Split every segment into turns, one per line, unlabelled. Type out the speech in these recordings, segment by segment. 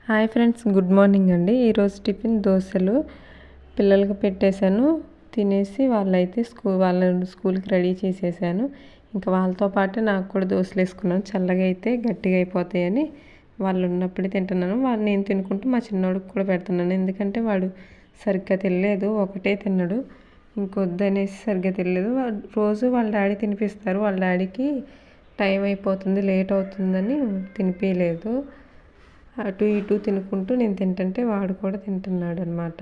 Hi friends, good morning అండి. ఈరోజు tiffin దోశలు పిల్లలకి పెట్టేశాను. తినేసి వాళ్ళైతే వాళ్ళని స్కూల్కి రెడీ చేసేసాను. ఇంకా వాళ్ళతో పాటు నాకు కూడా దోశలు వేసుకున్నాను. చల్లగా అయితే గట్టిగా అయిపోతాయని వాళ్ళు ఉన్నప్పుడే తింటున్నాను. వాళ్ళు నేను తినుకుంటూ మా చిన్నోడికి కూడా పెడుతున్నాను. ఎందుకంటే వాడు సరిగ్గా తినలేదు, ఒకటే తిన్నాడు. ఇంకొద్దనేసి సరిగ్గా తినలేదు. రోజు వాళ్ళ డాడీ తినిపిస్తారు. వాళ్ళ డాడీకి టైం అయిపోతుంది, లేట్ అవుతుందని తినిపించలేదు. అటు ఇటు తినుకుంటూ నేను తింటుంటే వాడు కూడా తింటున్నాడు అనమాట.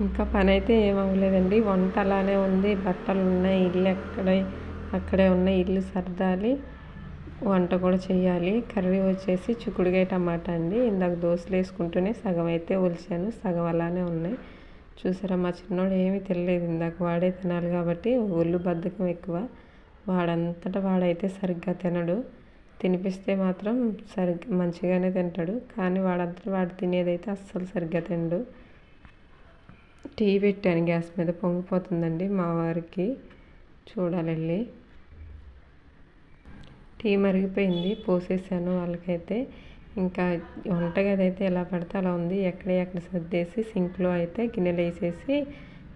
ఇంకా పని అయితే ఏమవ్వలేదండి. వంట అలానే ఉంది, బట్టలు ఉన్నాయి, ఇల్లు అక్కడే ఉన్నాయి, ఇల్లు సర్దాలి, వంట కూడా చేయాలి. కర్రీ వచ్చేసి చిక్కుడుకాయ టమాటా అండి. ఇందాక దోశలు వేసుకుంటూనే సగం అయితే ఒలిచాను, సగం అలానే ఉన్నాయి. చూసారా, మా చిన్నోడు ఏమీ తినలేదు ఇందాక. వాడే తినాలి కాబట్టి ఒళ్ళు బద్ధకం ఎక్కువ. వాడంతటా వాడైతే సరిగ్గా తినడు. తినిపిస్తే మాత్రం సరిగ్గా మంచిగానే తింటాడు, కానీ వాడంతటా వాడు తినేదైతే అస్సలు సరిగ్గా తినడు. టీ పెట్టాను గ్యాస్ మీద, పొంగిపోతుందండి మా వారికి, చూడాలి వెళ్ళి. టీ మరిగిపోయింది, పోసేసాను వాళ్ళకైతే. ఇంకా వంటగది అయితే ఎలా పడితే అలా ఉంది. ఎక్కడ సర్దేసి సింక్లో అయితే గిన్నెలు వేసేసి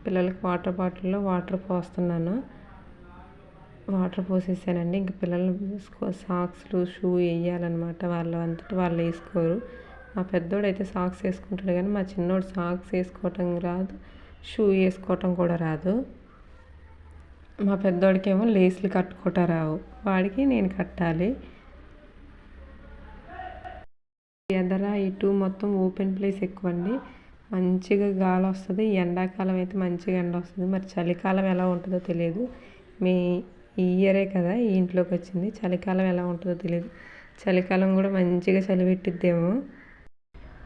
పిల్లలకి వాటర్ బాటిల్లో వాటర్ పోస్తున్నాను. వాటర్ పోసేసానండి. ఇంక పిల్లలు సాక్స్లు షూ వేయాలన్నమాట. వాళ్ళు అంతటా వాళ్ళు వేసుకోరు. మా పెద్దోడు అయితే సాక్స్ వేసుకుంటాడు, కానీ మా చిన్నోడు సాక్స్ వేసుకోవటం రాదు, షూ వేసుకోవటం కూడా రాదు. మా పెద్దోడికి ఏమో లేస్లు కట్టుకోవటం రావు, వాడికి నేను కట్టాలి. ఎదర ఇటు మొత్తం ఓపెన్ ప్లేస్ ఎక్కువ అండి. మంచిగా గాలి వస్తుంది. ఎండాకాలం అయితే మంచిగా ఎండ వస్తుంది. మరి చలికాలం ఎలా ఉంటుందో తెలియదు. ఈ ఇయరే కదా ఈ ఇంట్లోకి వచ్చింది. చలికాలం ఎలా ఉంటుందో తెలియదు. చలికాలం కూడా మంచిగా చలి పెట్టిద్దేమో.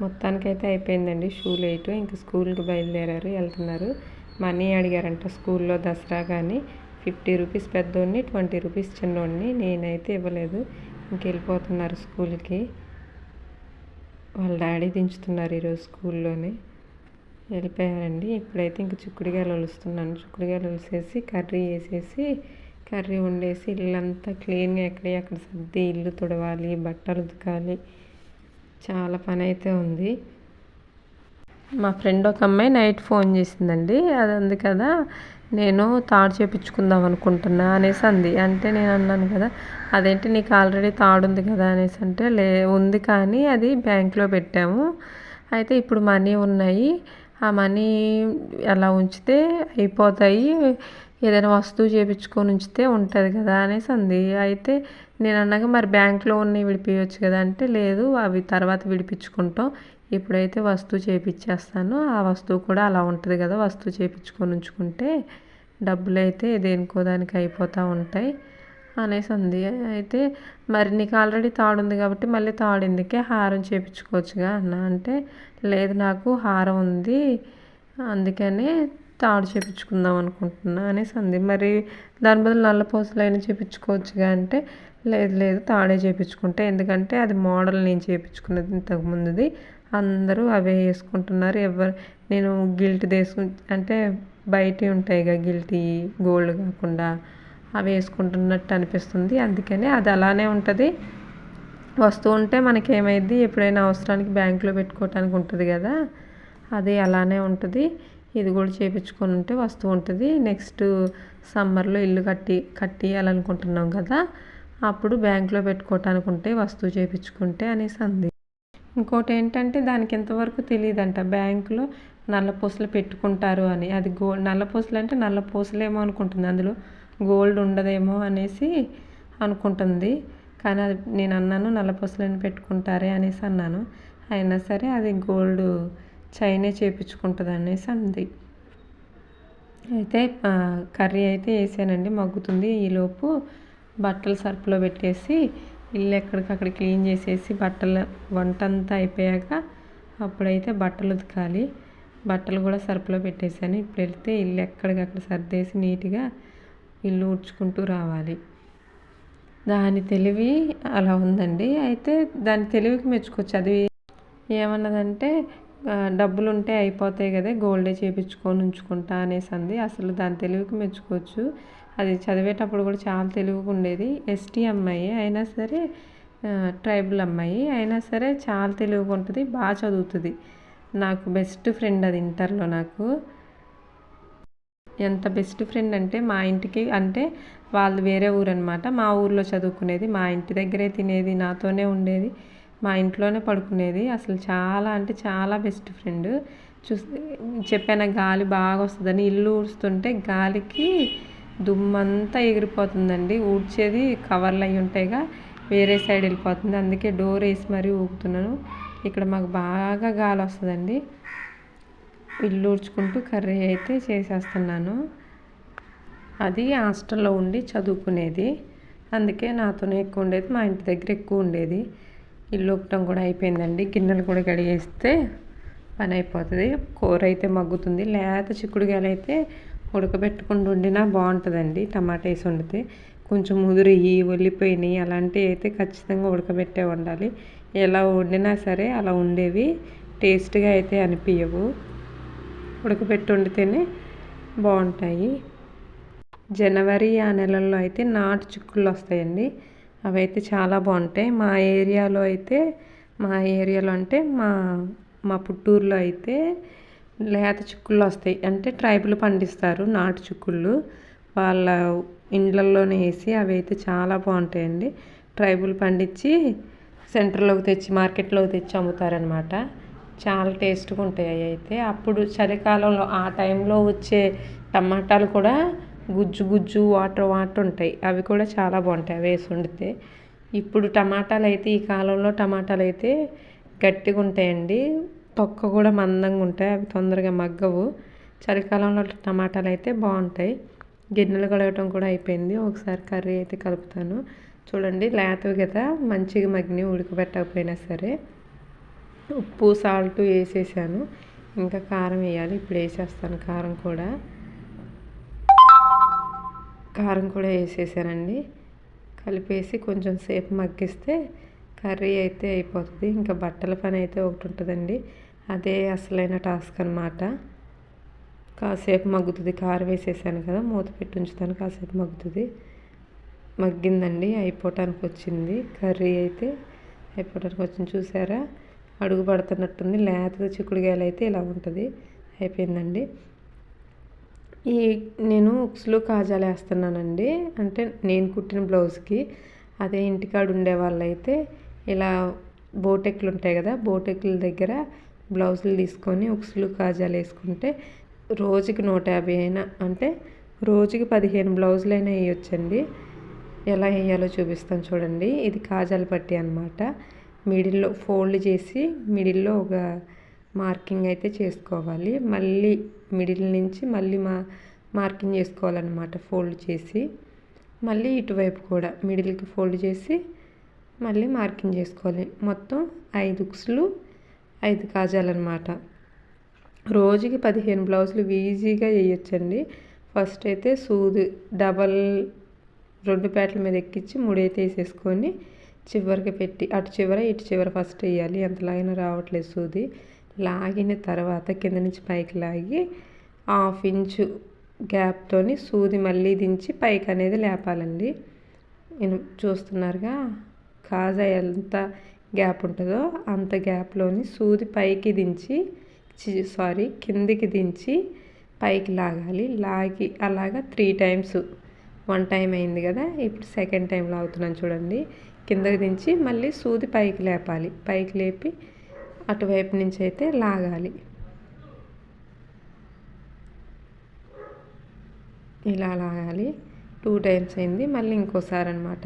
మొత్తానికైతే అయిపోయిందండి షూ లేటు. ఇంక స్కూల్కి బయలుదేరారు, వెళ్తున్నారు. మనీ అడిగారంట స్కూల్లో దసరా, కానీ 50 రూపీస్ పెద్దోడిని, 20 రూపీస్ చిన్నోడిని. నేనైతే ఇవ్వలేదు. ఇంక వెళ్ళిపోతున్నారు స్కూల్కి. వాళ్ళ డాడీ దించుతున్నారు ఈరోజు స్కూల్లోనే. వెళ్ళిపోయారండి. ఇప్పుడైతే ఇంక చిక్కుడుకాయలు ఒలుస్తున్నాను. చిక్కుడుకాయలు ఒలిసేసి కర్రీ వండేసి ఇల్లంతా క్లీన్గా ఎక్కడ సర్ది ఇల్లు తుడవాలి, బట్టలు ఉతకాలి, చాలా పని అయితే ఉంది. మా ఫ్రెండ్ ఒక అమ్మాయి నైట్ ఫోన్ చేసిందండి. అది ఉంది కదా, నేను తాడు చేపించుకుందాం అనుకుంటున్నా అనేసి అంది. అంటే నేను అన్నాను కదా, అదేంటి నీకు ఆల్రెడీ తాడు ఉంది కదా అనేసి అంటే, ఉంది కానీ అది బ్యాంక్లో పెట్టాము, అయితే ఇప్పుడు మనీ ఉన్నాయి, ఆ మనీ అలా ఉంచితే అయిపోతాయి, ఏదైనా వస్తువు చేయించుకొని ఉంచితే ఉంటుంది కదా అనేసి అంది. అయితే నేను అన్నాక, మరి బ్యాంక్లో ఉన్నవి విడిపించవచ్చు కదా అంటే, లేదు అవి తర్వాత విడిపించుకుంటాం, ఇప్పుడైతే వస్తువు చేయించేస్తాను, ఆ వస్తువు కూడా అలా ఉంటుంది కదా, వస్తువు చేయించుకొని ఉంచుకుంటే డబ్బులు అయితే దేనికో దానికి అయిపోతూ ఉంటాయి అనేసి అంది. అయితే మరి నీకు ఆల్రెడీ తాడు ఉంది కాబట్టి మళ్ళీ తాడు ఎందుకే, హారం చేయించుకోవచ్చుగా అన్న. అంటే లేదు నాకు హారం ఉంది, అందుకనే తాడు చేయించుకుందాం అనుకుంటున్నా అనేసి అంది. మరి దాని బదులు నల్ల పూసలు అయినా చేయించుకోవచ్చుగా అంటే, లేదు తాడే చేయించుకుంటే, ఎందుకంటే అది మోడల్ నేను చేయించుకున్నది ఇంతకుముందుది, అందరూ అవే వేసుకుంటున్నారు, నేను గిల్ట్ అంటే బయట ఉంటాయిగా గిల్టీ గోల్డ్ కాకుండా అవి వేసుకుంటున్నట్టు అనిపిస్తుంది, అందుకని అది అలానే ఉంటుంది, వస్తువు ఉంటే మనకేమైద్ది, ఎప్పుడైనా అవసరానికి బ్యాంకులో పెట్టుకోవటానికి ఉంటుంది కదా, అది అలానే ఉంటుంది, ఇది కూడా చేయించుకొని ఉంటే వస్తువు ఉంటుంది, నెక్స్ట్ సమ్మర్లో ఇల్లు కట్టియాలనుకుంటున్నాం కదా, అప్పుడు బ్యాంకులో పెట్టుకోవటానికి ఉంటే వస్తువు చేయించుకుంటే అనేసి అంది. ఇంకోటి ఏంటంటే దానికి ఎంతవరకు తెలియదంట, బ్యాంకులో నల్ల పూసలు పెట్టుకుంటారు అని. అది నల్ల పూసలు అంటే నల్ల పూసలేమో అనుకుంటుంది, అందులో గోల్డ్ ఉండదేమో అనేసి అనుకుంటుంది. కానీ అది నేను అన్నాను నల్ల పూసలని పెట్టుకుంటారే అనేసి అన్నాను. అయినా సరే అది గోల్డ్ చైనే చేయించుకుంటుంది అనేసి అంది. అయితే కర్రీ అయితే వేసానండి, మగ్గుతుంది. ఈలోపు బట్టలు సర్ఫ్లో పెట్టేసి ఇల్లు ఎక్కడికక్కడ క్లీన్ చేసేసి వంట అంతా అయిపోయాక అప్పుడైతే బట్టలు ఉతకాలి. బట్టలు కూడా సర్ఫ్లో పెట్టేసాను. ఇప్పుడు వెళ్తే ఇల్లు ఎక్కడికక్కడ సర్దేసి నీట్గా ఇల్లు ఊడ్చుకుంటూ రావాలి. దాని తెలివి అలా ఉందండి. అయితే దాని తెలివికి మెచ్చుకోవచ్చు. అది ఏమన్నదంటే, డబ్బులు ఉంటే అయిపోతాయి కదా, గోల్డే చేయించుకొని ఉంచుకుంటా అనేసి అంది. అసలు దాని తెలివికి మెచ్చుకోవచ్చు. అది చదివేటప్పుడు కూడా చాలా తెలివిగా ఉండేది. ఎస్టీ అమ్మాయి అయినా సరే ట్రైబల్ అమ్మాయి అయినా సరే చాలా తెలివిగా ఉంటుంది, బాగా చదువుతుంది. నాకు బెస్ట్ ఫ్రెండ్ అది ఇంటర్లో. నాకు ఎంత బెస్ట్ ఫ్రెండ్ అంటే మా ఇంటికి అంటే వాళ్ళు వేరే ఊరు అనమాట, మా ఊర్లో చదువుకునేది, మా ఇంటి దగ్గరే తినేది, నాతోనే ఉండేది, మా ఇంట్లోనే పడుకునేది. అసలు చాలా అంటే చాలా బెస్ట్ ఫ్రెండ్. చెప్పాను గాలి బాగా వస్తుందని. ఇల్లు ఊడుస్తుంటే గాలికి దుమ్మంతా ఎగిరిపోతుందండి. ఊడ్చేది కవర్లు అవి ఉంటాయిగా, వేరే సైడ్ వెళ్ళిపోతుంది. అందుకే డోర్ వేసి మరీ ఊపుతున్నాను. ఇక్కడ మాకు బాగా గాలి వస్తుందండి. ఇల్లు ఊడ్చుకుంటూ కర్రీ అయితే చేసేస్తున్నాను. అది హాస్టల్లో ఉండి చదువుకునేది, అందుకే నాతోనే ఎక్కువ ఉండేది, మా ఇంటి దగ్గర ఎక్కువ ఉండేది. ఇల్లు ఊపటం కూడా అయిపోయిందండి. గిన్నెలు కూడా కడిగేస్తే పని అయిపోతుంది. కూర అయితే మగ్గుతుంది. లేత చిక్కుడుకాయలు అయితే ఉడకబెట్టుకుని వండినా బాగుంటుందండి. టమాటా వేసి వండితే కొంచెం ముదిరియి ఒలిపోయినాయి అలాంటివి అయితే ఖచ్చితంగా ఉడకబెట్టే వండాలి. ఎలా వండినా సరే అలా ఉండేవి టేస్ట్గా అయితే అనిపించవు. ఉడకబెట్టి వండితేనే బాగుంటాయి. జనవరి ఆ నెలల్లో అయితే నాటు చిక్కుళ్ళు వస్తాయండి. అవి అయితే చాలా బాగుంటాయి. మా ఏరియాలో అంటే మా పుట్టూరులో అయితే లేత చిక్కుళ్ళు వస్తాయి. అంటే ట్రైబల్ పండిస్తారు నాటు చిక్కుళ్ళు, వాళ్ళ ఇండ్లల్లోనే వేసి. అవి అయితే చాలా బాగుంటాయండి. ట్రైబల్ పండించి సెంటర్లోకి తెచ్చి మార్కెట్లోకి తెచ్చి అమ్ముతారనమాట. చాలా టేస్ట్గా ఉంటాయి అవి అయితే. అప్పుడు చలికాలంలో ఆ టైంలో వచ్చే టమాటాలు కూడా గుజ్జు గుజ్జు వాటర్ వాటర్ ఉంటాయి. అవి కూడా చాలా బాగుంటాయి అవి వేసి వండితే. ఇప్పుడు టమాటాలు అయితే ఈ కాలంలో టమాటాలు అయితే గట్టిగా ఉంటాయండి, తొక్క కూడా మందంగా ఉంటాయి, అవి తొందరగా మగ్గవు. చలికాలంలో టమాటాలు అయితే బాగుంటాయి. గిన్నెలు కడగటం కూడా అయిపోయింది. ఒకసారి కర్రీ అయితే కలుపుతాను చూడండి. లేతవి కదా మంచిగా మగ్గినవి, ఉడకబెట్టకపోయినా సరే. ఉప్పు సాల్ట్ వేసేసాను, ఇంకా కారం వేయాలి. ఇప్పుడు వేసేస్తాను కారం కూడా వేసేసానండి. కలిపేసి కొంచెం సేపు మగ్గిస్తే కర్రీ అయితే అయిపోతుంది. ఇంకా బట్టల పని అయితే ఒకటి ఉంటుందండి, అదే అసలైన టాస్క్ అనమాట. కాసేపు మగ్గుతుంది. కారం వేసేసాను కదా, మూత పెట్టి ఉంచుతాను, కాసేపు మగ్గుతుంది. మగ్గిందండి, అయిపోవటానికి వచ్చింది. కర్రీ అయితే అయిపోవటానికి వచ్చింది. చూసారా, అడుగు పడుతున్నట్టుంది. లేతగా చిక్కుడుకాయలు అయితే ఇలా ఉంటుంది. అయిపోయిందండి. నేను ఉక్సులు కాజాలు వేస్తున్నానండి, అంటే నేను కుట్టిన బ్లౌజ్కి. అదే ఇంటికాడ ఉండే వాళ్ళైతే ఇలా బోటెక్లు ఉంటాయి కదా, బోటెక్ల దగ్గర బ్లౌజులు తీసుకొని ఉక్సులు కాజాలు వేసుకుంటే రోజుకి 150 అయినా, అంటే రోజుకి 15 బ్లౌజులైనా వేయొచ్చండి. ఎలా వేయాలో చూపిస్తాను చూడండి. ఇది కాజాల పట్టి అనమాట. మిడిల్లో ఫోల్డ్ చేసి మిడిల్లో ఒక మార్కింగ్ అయితే చేసుకోవాలి. మళ్ళీ మిడిల్ నుంచి మళ్ళీ మార్కింగ్ చేసుకోవాలన్నమాట. ఫోల్డ్ చేసి మళ్ళీ ఇటువైపు కూడా మిడిల్కి ఫోల్డ్ చేసి మళ్ళీ మార్కింగ్ చేసుకోవాలి. మొత్తం 5 ఉక్సులు 5 కాజాలన్నమాట. రోజుకి 15 బ్లౌజులు ఈజీగా వేయొచ్చండి. ఫస్ట్ అయితే సూది డబల్ 2 పేటల మీద ఎక్కించి 3 అయితే వేసేసుకొని చివరికి పెట్టి అటు చివర ఇటు చివర ఫస్ట్ వేయాలి. ఎంత లాగినా రావట్లేదు సూది. లాగిన తర్వాత కింద నుంచి పైకి లాగి 1/2 ఇంచు గ్యాప్తోని సూది మళ్ళీ దించి పైకి అనేది లేపాలండి. నేను చూస్తున్నారుగా, కాజా ఎంత గ్యాప్ ఉంటుందో అంత గ్యాప్లోని సూది పైకి దించి కిందికి దించి పైకి లాగాలి. లాగి అలాగా 3 టైమ్స్. 1 టైం అయింది కదా, ఇప్పుడు సెకండ్ టైం లాగుతున్నాను చూడండి. కిందకి దించి మళ్ళీ సూది పైకి లేపాలి. పైకి లేపి అటువైపు నుంచి అయితే లాగాలి. ఇలా లాగాలి. 2 టైమ్స్ అయింది. మళ్ళీ ఇంకోసారి అనమాట.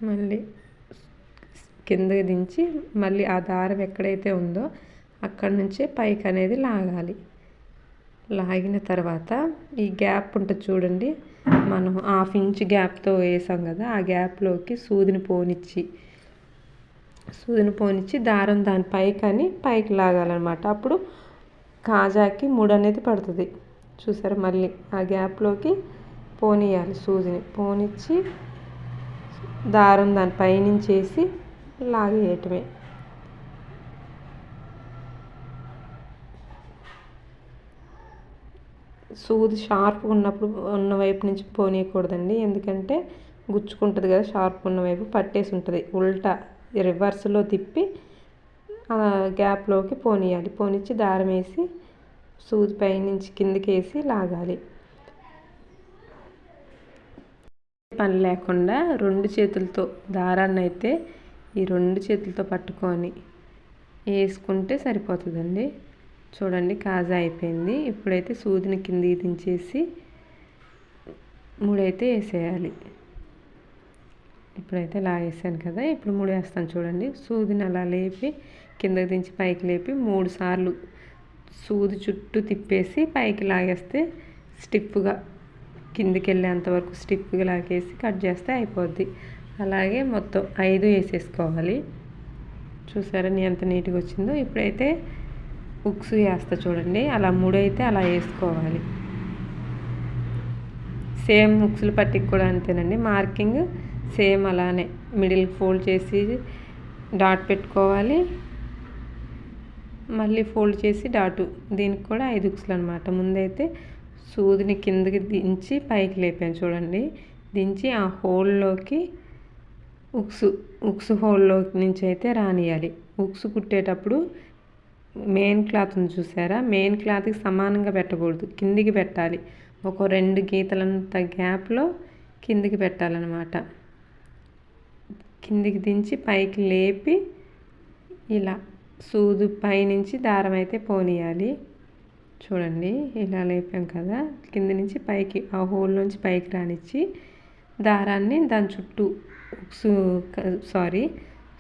మళ్ళీ కిందకి దించి మళ్ళీ ఆ దారం ఎక్కడైతే ఉందో అక్కడి నుంచే పైకి అనేది లాగాలి. లాగిన తర్వాత ఈ గ్యాప్ ఉంటుంది చూడండి, మనం 1/2 ఇంచ్ గ్యాప్తో వేసాం కదా, ఆ గ్యాప్లోకి సూదిని పోనిచ్చి దారం దాని పైకి లాగాలన్నమాట. అప్పుడు కాజాకి ముడి అనేది పడుతుంది. చూసారా, మళ్ళీ ఆ గ్యాప్లోకి పోనీయాలి. సూదిని పోనిచ్చి దారం దాని పైనుంచి వేసి లాగేయటమే. సూది షార్ప్గా ఉన్న వైపు నుంచి పోనీయకూడదండి, ఎందుకంటే గుచ్చుకుంటుంది కదా, షార్ప్ ఉన్న వైపు పట్టేసి ఉంటుంది. ఉల్టా రివర్స్లో తిప్పి గ్యాప్లోకి పోనీయాలి. పోనిచ్చి దారం వేసి సూది పైనుంచి కిందికి వేసి లాగాలి. పని లేకుండా 2 చేతులతో దారాన్ని అయితే ఈ 2 చేతులతో పట్టుకొని వేసుకుంటే సరిపోతుందండి. చూడండి, కాజా అయిపోయింది. ఇప్పుడైతే సూదిని కిందికి దించేసి ముడైతే వేసేయాలి. ఇప్పుడైతే లాగేసాను కదా, ఇప్పుడు ముడేస్తాను. చూడండి, సూదిని అలా లేపి కిందకి దించి పైకి లేపి 3 సార్లు సూది చుట్టూ తిప్పేసి పైకి లాగేస్తే స్టిఫ్గా కిందికి వెళ్ళేంతవరకు స్టిఫ్గా లాగేసి కట్ చేస్తే అయిపోద్ది. అలాగే మొత్తం 5 వేసేసుకోవాలి. చూసారా ఎంత నీట్గా వచ్చిందో. ఇప్పుడైతే ఉక్స్ వేస్తా చూడండి, అలా 3 అయితే అలా వేసుకోవాలి. సేమ్ ఉక్సులు పట్టికి కూడా అంతేనండి. మార్కింగ్ సేమ్ అలానే మిడిల్ ఫోల్డ్ చేసి డాట్ పెట్టుకోవాలి, మళ్ళీ ఫోల్డ్ చేసి డాటు. దీనికి కూడా 5 ఉక్సులు అనమాట. ముందైతే సూదిని కిందకి దించి పైకి లేపాను చూడండి, దించి ఆ హోల్లోకి ఉక్స్ హోల్లో నుంచి అయితే రానియాలి. ఉక్స్ కుట్టేటప్పుడు మెయిన్ క్లాత్ని చూసారా, మెయిన్ క్లాత్కి సమానంగా పెట్టకూడదు, కిందికి పెట్టాలి. ఒక 2 గీతలంత గ్యాప్లో కిందికి పెట్టాలన్నమాట. కిందికి దించి పైకి లేపి ఇలా సూది పైనుంచి దారం అయితే పోనీయాలి. చూడండి, ఇలా లేపాం కదా, కింది నుంచి పైకి ఆ హోల్ నుంచి పైకి రానిచ్చి దారాన్ని దాని చుట్టూ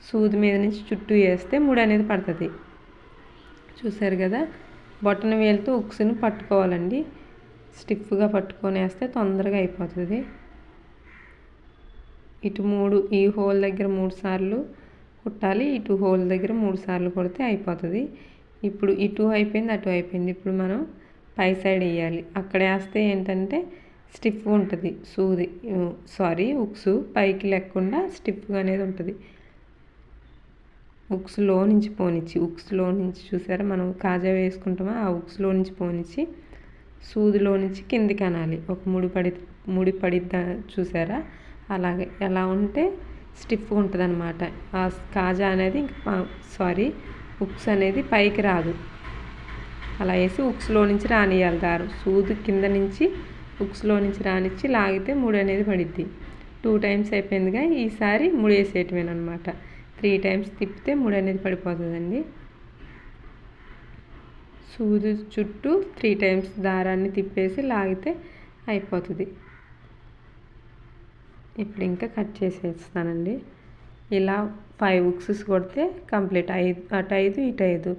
సూది మీద నుంచి చుట్టూ వేస్తే ముడి అనేది పడుతుంది. చూసారు కదా, బొటన వేలుతో ఉక్స్ని పట్టుకోవాలండి. స్టిఫ్గా పట్టుకొని వేస్తే తొందరగా అయిపోతుంది. ఇటు 3 ఈ హోల్ దగ్గర 3 సార్లు కుట్టాలి, ఇటు హోల్ దగ్గర 3 సార్లు కొడితే అయిపోతుంది. ఇప్పుడు ఇటు అయిపోయింది, అటు అయిపోయింది. ఇప్పుడు మనం పై సైడ్ వేయాలి. అక్కడ వేస్తే ఏంటంటే స్టిఫ్గా ఉంటుంది ఉక్స్ పైకి లేకుండా స్టిఫ్గా అనేది ఉంటుంది. ఉక్స్లో నుంచి పోనిచ్చి, ఉక్స్లో నుంచి చూసారా మనం కాజా వేసుకుంటామా, ఆ ఉక్స్లో నుంచి పోనిచ్చి సూదిలో నుంచి కిందికి అనాలి. ఒక ముడి పడిద్దా చూసారా, అలాగే ఎలా ఉంటే స్టిఫ్గా ఉంటుంది అనమాట. ఆ కాజా అనేది ఉక్స్ అనేది పైకి రాదు. అలా వేసి ఉక్స్లో నుంచి రానియాలి దారం. సూది కింద నుంచి ఉక్స్లో నుంచి రానిచ్చి లాగితే ముడి అనేది పడిద్ది. 2 టైమ్స్ అయిపోయిందిగా, ఈసారి ముడి వేసేయటమేనమాట. 3 టైమ్స్ తిప్పితే ముడి అనేది పడిపోతుందండి. సూది చుట్టూ 3 టైమ్స్ దారాన్ని తిప్పేసి లాగితే అయిపోతుంది. ఇప్పుడు ఇంకా కట్ చేసేస్తానండి. ఇలా 5 ఉక్సెస్ కొడితే కంప్లీట్. అటు 5 ఇటు 5.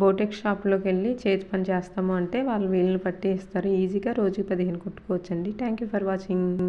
బోటెక్ షాప్లోకి వెళ్ళి చేతి పని చేస్తాము అంటే వాళ్ళు వీళ్ళని పట్టి ఇస్తారు. ఈజీగా రోజుకి 15 కుట్టుకోవచ్చండి. Thank you for watching.